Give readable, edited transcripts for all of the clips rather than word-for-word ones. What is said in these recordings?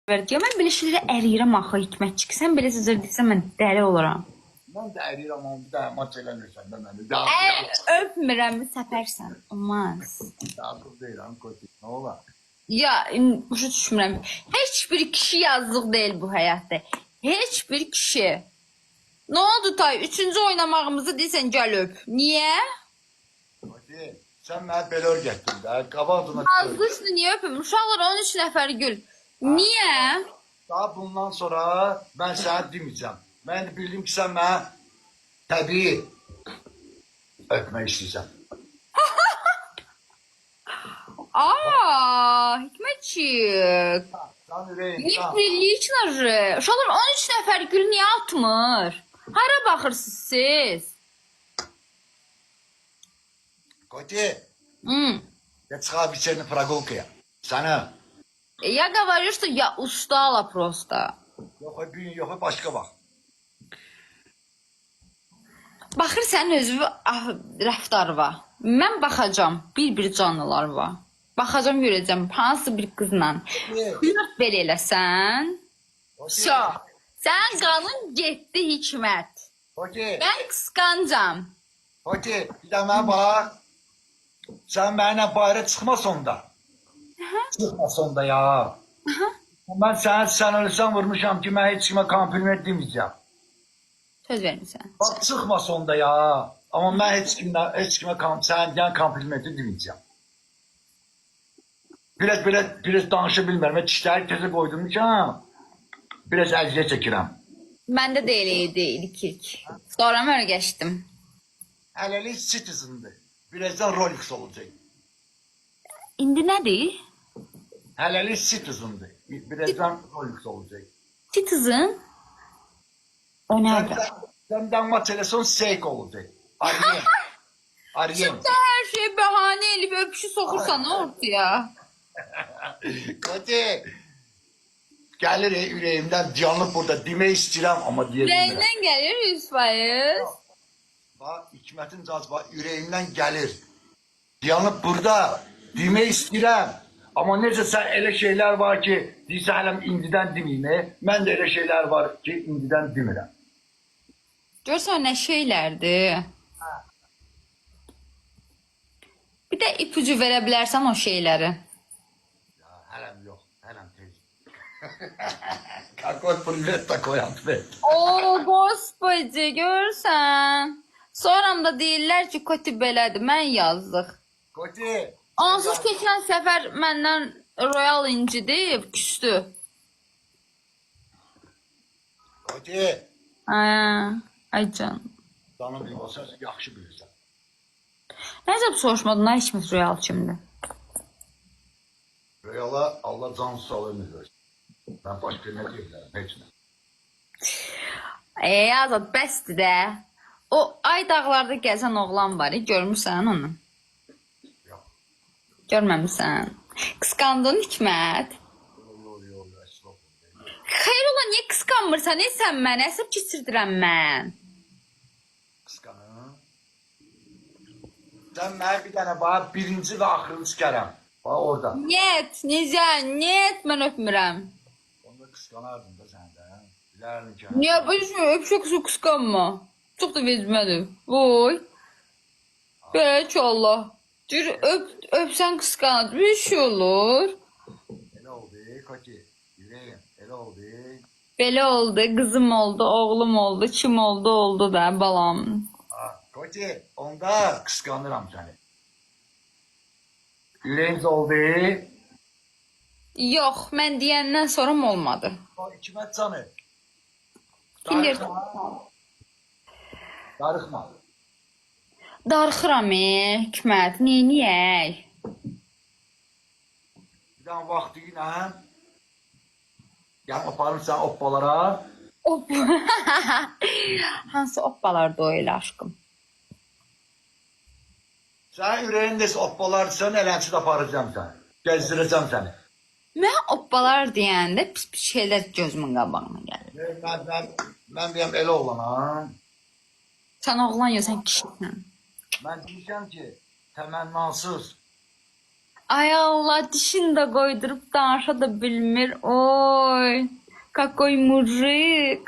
Diyor, mən belə şeylərə əriyirəm axı Hikmətçik. Sən belə sözlər desən mən dəli olaram. Mən də əyrirəm onu, bir də maç eləmirsən də məni. Öpmürəm, səpərsən. Olmaz. Dağılıb deyirəm, kötü. Nə olar? Ya, başa düşmürəm. Heç bir kişi yazıq deyil bu həyatda. Heç bir kişi. Nə oldu Tay? Üçüncü oynamağımızı deysən gəl öp. Niyə? Kötü. Sən mənə belə öyrətdin də. Qabağına Azlı üstünü niyə öpüm? Uşaqlar 13 nəfər gül. Niyə? Daha bundan sonra mən sənə deməyəcəm. Mən də bildim ki, sən mənə təbii öpmək istəyirsən. Hikmətçik. Sən ürəyin, Niyə sən. priliçnarı? Uşaqlar 13 nəfər gül niyə atmır? Hara baxırsınız siz? Kötü. Hmm. Я çıxar вечерний прогулкaya. Sana. Я говорю, что я устала просто. Yox, bir gün yox, başqa vaxt. Baxır sənin özü rəftarı var. Mən baxacam, bir canlılar var. Baxacam, görəcəm hansı bir qızla. Flört belə eləsən. So, sən qanın getdi Hikmət. Kötü. Mən qısqancam. Kötü. Bir də mənə bax. Sən mənimlə bayra çıxma sonda. Çıxma sonda ya. Mən sən ölsən vurmuşam ki, mən heç kimə kompliment deməyəcəm. Söz vermirsən. Bax, çıxma sonda ya. Amma mən heç kimə səndən komplimenti deməyəcəm. Biraz danışa bilmərəm. Mən dişləri tezə qoydum ki, biraz əziyyət çəkirəm. Məndə də elə idi ilk. Sonra mən öyrəşdim. Hələlik Citizen'dır. Birazdan Rolex olacaq. İndi nədir? Hələlik Citizen'dır. Birazdan Rolex olacaq. Citizen? O nədir? Səndən maç eləsən Seiko olacaq. Aryen. Şimdi her şeyi bahane elip öpüşü sokursan ne ortaya? Kötü. Gəlir ürəyimdən canlı burada demək istəyirəm, amma deyə bilmirəm. Reynden gelir 100%. Bax, Hikmətin cazba ürəyimdən gəlir. Yanıb burada demək istəyirəm. Amma necə sən elə şeylər var ki, deyirsən hələm indidən deməyim. Mən də elə şeylər var ki, indidən demirəm. Görsən ne şeylerdi. Bir de ipucu verebilirsen o şeyleri. Ya, hələm yox, hələm tez. Какой привет такой ответ. Oo господи görsən. Sonra da deyirlər ki kötü belədir. Mən yazdıq. Kötü. Onsuz keçən səfər məndən Royal incidi, küstü. Kötü. Ay can. Canım bir olsa yaxşı bilirsən. Necə soruşmadın ha Hikmət Royal kimdir? Rəyala Allah can sağlığını versin. Mən başqa nə deyirəm, heç nə. Azad bəsdir də. O ay dağlarda gəzən oğlan var, görmüsən onu? Yox. Görməmisən. Qısqandın Hikmət. Yox, estağfurullah. Xeyr ola, niyə qısqanmırsan? Sən mənə əsəb keçirdirəm mən. Qısqanım. Sən mənə bir dənə bax, birinci və axırıncı çıxaram. Bax orada. Niyet, necə, mən öpmürəm. Onda qısqanardın da sən də. Bilərdin ki. Niyə, öpüşə qısqanma. Çox da vecmədir. Voy. Belə ki Allah. Deyir, öpsən qısqanır. Bir şey olur. Elə oldu, Kötü. Yüreğim, elə oldu. Belə oldu, qızım oldu, oğlum oldu, kim oldu da balam. Kötü, onda qısqanıram səni. Yüreğimiz oldu. Yox, mən deyəndən sonra olmadı. Bax, Hikmət canı. Kim deyir? Darıxma. Darıxıram Hikmət, neyniyək? Bir dənə vaxtı ilə yəni aparım sən oppalara. Hop. Hansı oppalar da öyle aşkım? Sən ürəyindesə oppalar sən elənçi də aparacam səni. Gəzdirəcəm səni. Mən oppalar deyəndə pis şeylər gözümün qabağına gəlir. Mən deyəm elə oğlanam. Sən oğlan yox, sən kişisən. Mən deyəcəm ki, təmənnasız Ay Allah, dişini de koydurup danışa da bilmir. Oy. Какой mujik.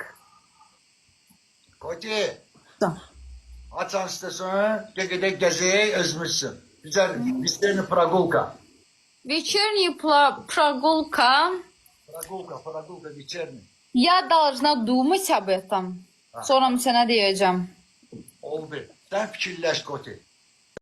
Koti, açan istiyorsan, gel gezeye özmüşsün. Güzel, visterini pragulka. Вечерний прогулка. Pragulka, вечерний. Я должна думать об этом. Sonra sənə deyəcəm. Oldu. Sen fikirleş Koti.